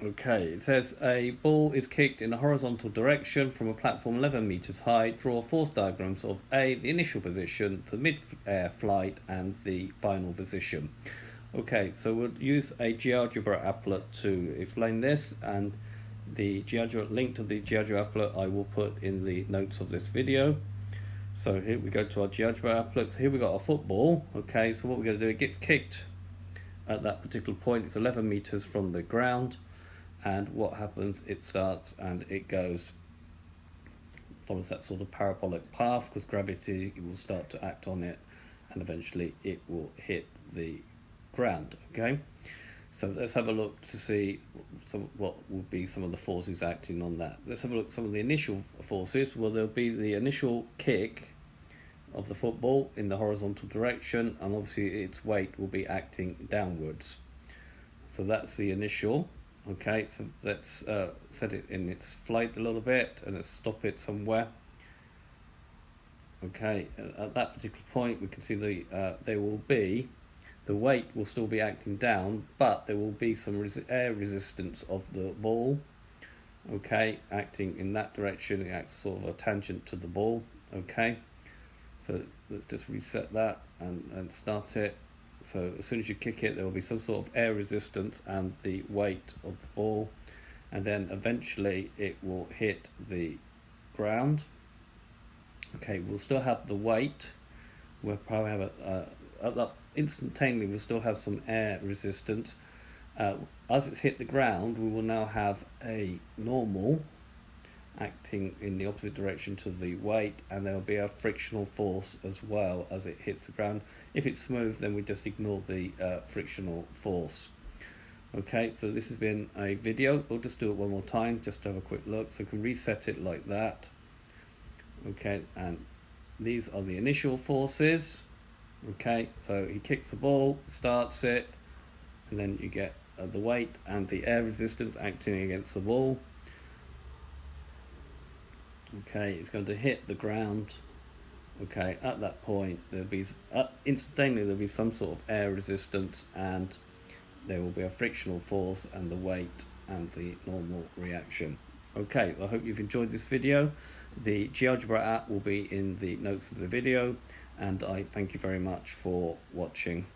Okay, it says a ball is kicked in a horizontal direction from a platform 11 meters high. Draw force diagrams of A, the initial position, the mid-air flight, and the final position. Okay, so we'll use a GeoGebra applet to explain this, and the GeoGebra link to the GeoGebra applet I will put in the notes of this video. So here we go to our GeoGebra applet. So here we got our football. Okay, so what we're going to do, it gets kicked at that particular point. It's 11 meters from the ground. And what happens, it starts and it follows that sort of parabolic path, because gravity will start to act on it, and eventually it will hit the ground. Okay, so let's have a look to see what would be some of the forces acting on that. Let's have a look at some of the initial forces. Well, there'll be the initial kick of the football in the horizontal direction, and obviously its weight will be acting downwards. So that's the initial. Okay, so let's set it in its flight a little bit, and let's stop it somewhere. Okay, at that particular point we can see the weight will still be acting down, but there will be some air resistance of the ball. Okay, acting in that direction. It acts sort of a tangent to the ball. Okay, so let's just reset that and start it. So as soon as you kick it, there will be some sort of air resistance and the weight of the ball, and then eventually it will hit the ground. Okay, we'll still have the weight. We'll probably have instantaneously we'll still have some air resistance. As it's hit the ground, we will now have a normal acting in the opposite direction to the weight, and there will be a frictional force as well as it hits the ground. If it's smooth, then we just ignore the frictional force. Okay, so this has been a video. We'll just do it one more time just to have a quick look. So we can reset it like that. Okay, and these are the initial forces. Okay, so he kicks the ball, starts it, and then you get the weight and the air resistance acting against the ball. Okay, it's going to hit the ground. Okay, at that point there'll be instantaneously there'll be some sort of air resistance, and there will be a frictional force and the weight and the normal reaction. Okay, I hope you've enjoyed this video. The GeoGebra app will be in the notes of the video, and I thank you very much for watching.